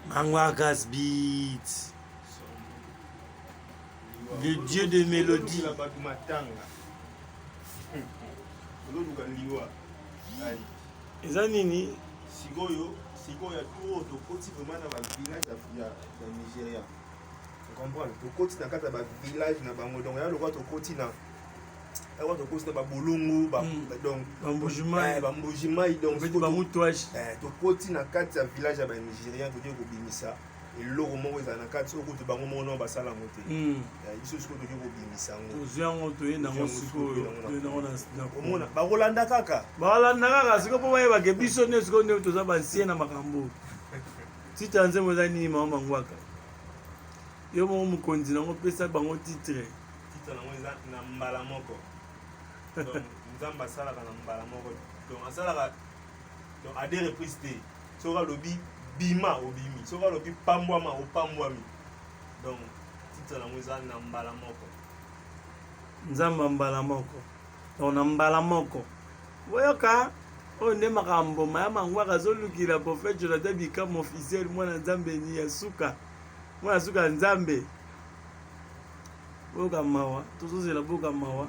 Mangwakas Beats, le dieu de mélodie. Eza nini? Sikoyo ya tout tokoti vraiment na ba village ya Nigeria. Tu comprends? Tokoti na kata ba village na bango donc ya lokwa tokoti na tokoti na ba bolongo ba donc bambujimai donc ba mutwashi. Tokoti na kata ya village ya ba Nigeria tokoti ko bimisa eloko moko eza na kati soko to bango mona basala ngote. Biso soko tokoti ko bimisa ngo. Ozyango to yenda ngo sikoyo to na komona ba Rolanda kaka. Siko po bayeba ke biso ne siko ne toza bansie na makambo. Tita nze moza nini mama mangwaka. Yo mo mukonzi nango pesa bango titre. Titre nango eza na mbala moko. Donc nzamba sala na mbala moko. Donc asala donc à des reprises te. Sora lobi bima obimi. Sora lobi pambwama opambwami. Donc titre nango eza na mbala moko. Nzamba mbala moko. Donc na mbala moko. Boyoka o nde makambo maya mangwaka zolukila prophète Jonathan Bikam officiel mwana nzambe ni ya suka. Mwana suka nzambe. Boka mawa, tozozela boka mawa.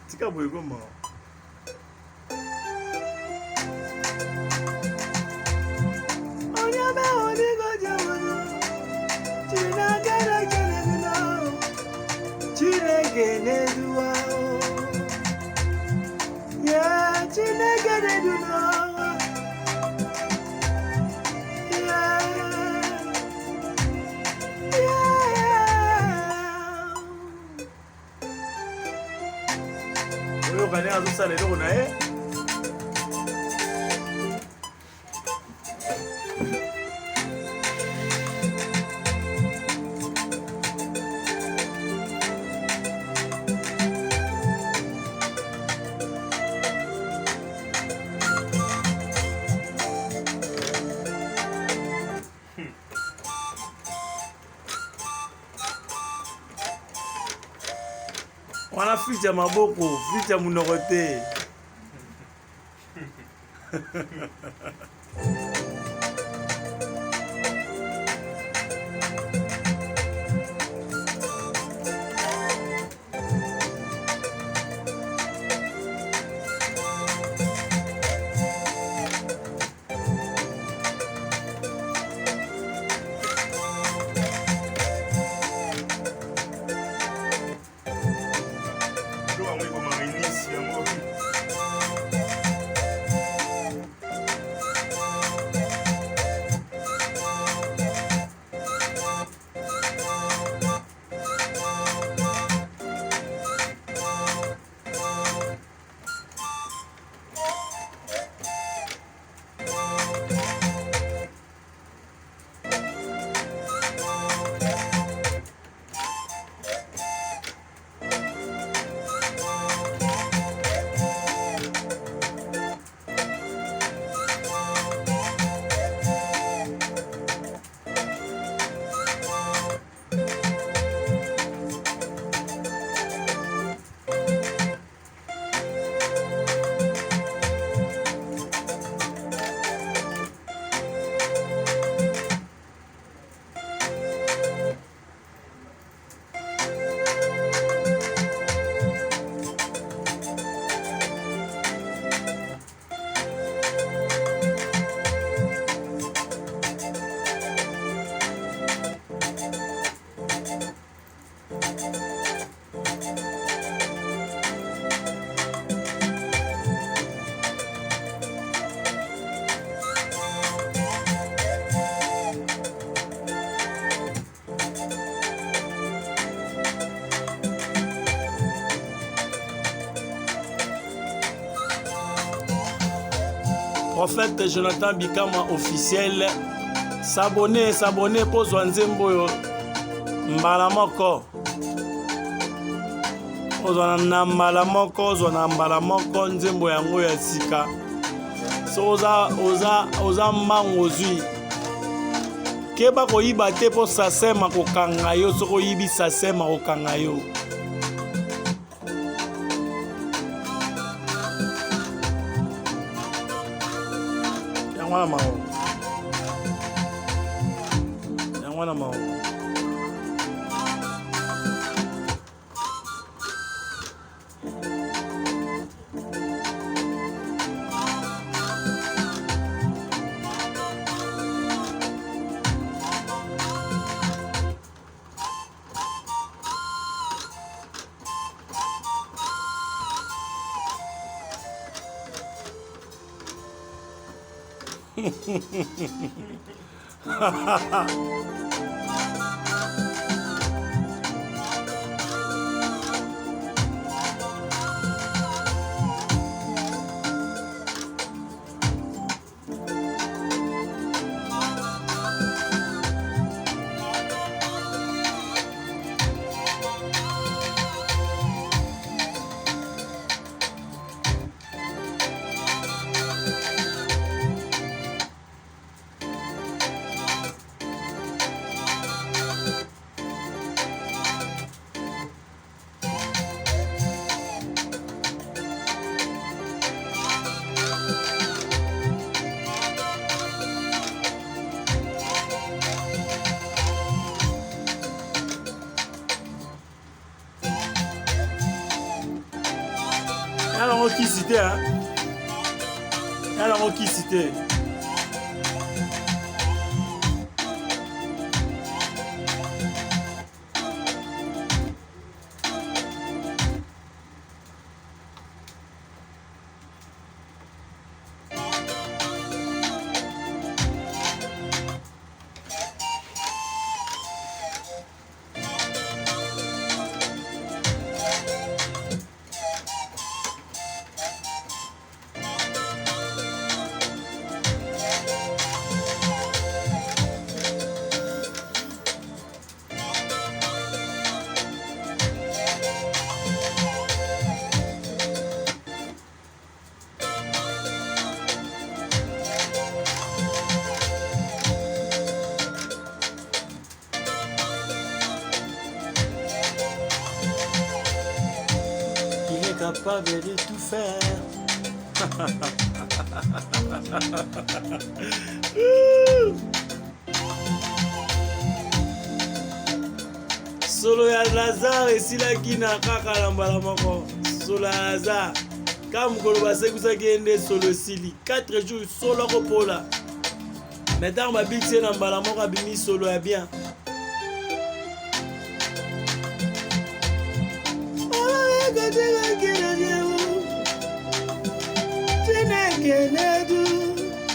Tika boye ko mawa. Onyame odigo jamono. Chinagara keneguna. Chinegene duwa. Yeah, chinegene duwa. Oyo azosala eloko na ye wana ficha maboko, ficha munoko te. Prophète Jonathan Bikama officiel. S'abonner pour Zwanzembo yo. Mbala moko. Ozwana mbala moko, ozwana mbala moko nzembo yango ya sika. So oza mbango zui. Keba koyiba te po sasema kokanga yo, so koyibi sasema kokanga yo. wana mao. Yango wana mao. Alors qui cité hein? Alors qui cité? Capable de tout faire. Solo ya Lazare esilaki na kaka na mbala moko. Solo ya Lazare kama mokolo basekusaki ende solo esili 4 jours solo kopola. Maintenant babikisi na mbala moko abimi solo ya bien. Kenedu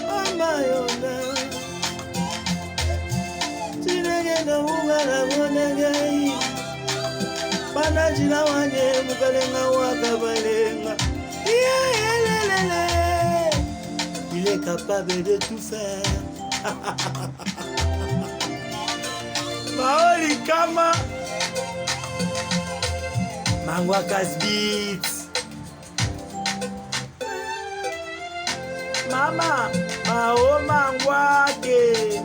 amayona tinegenda mugala monegai banajila wanye mukalenga wakabalenga il est capable de tout faire. Maoli kama Mangwa Beats. Mama, mao mangwake.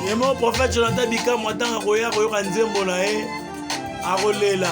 Yemo prophète Jonathan Bika mwatanga koya koyoka nzembo na ye akolela.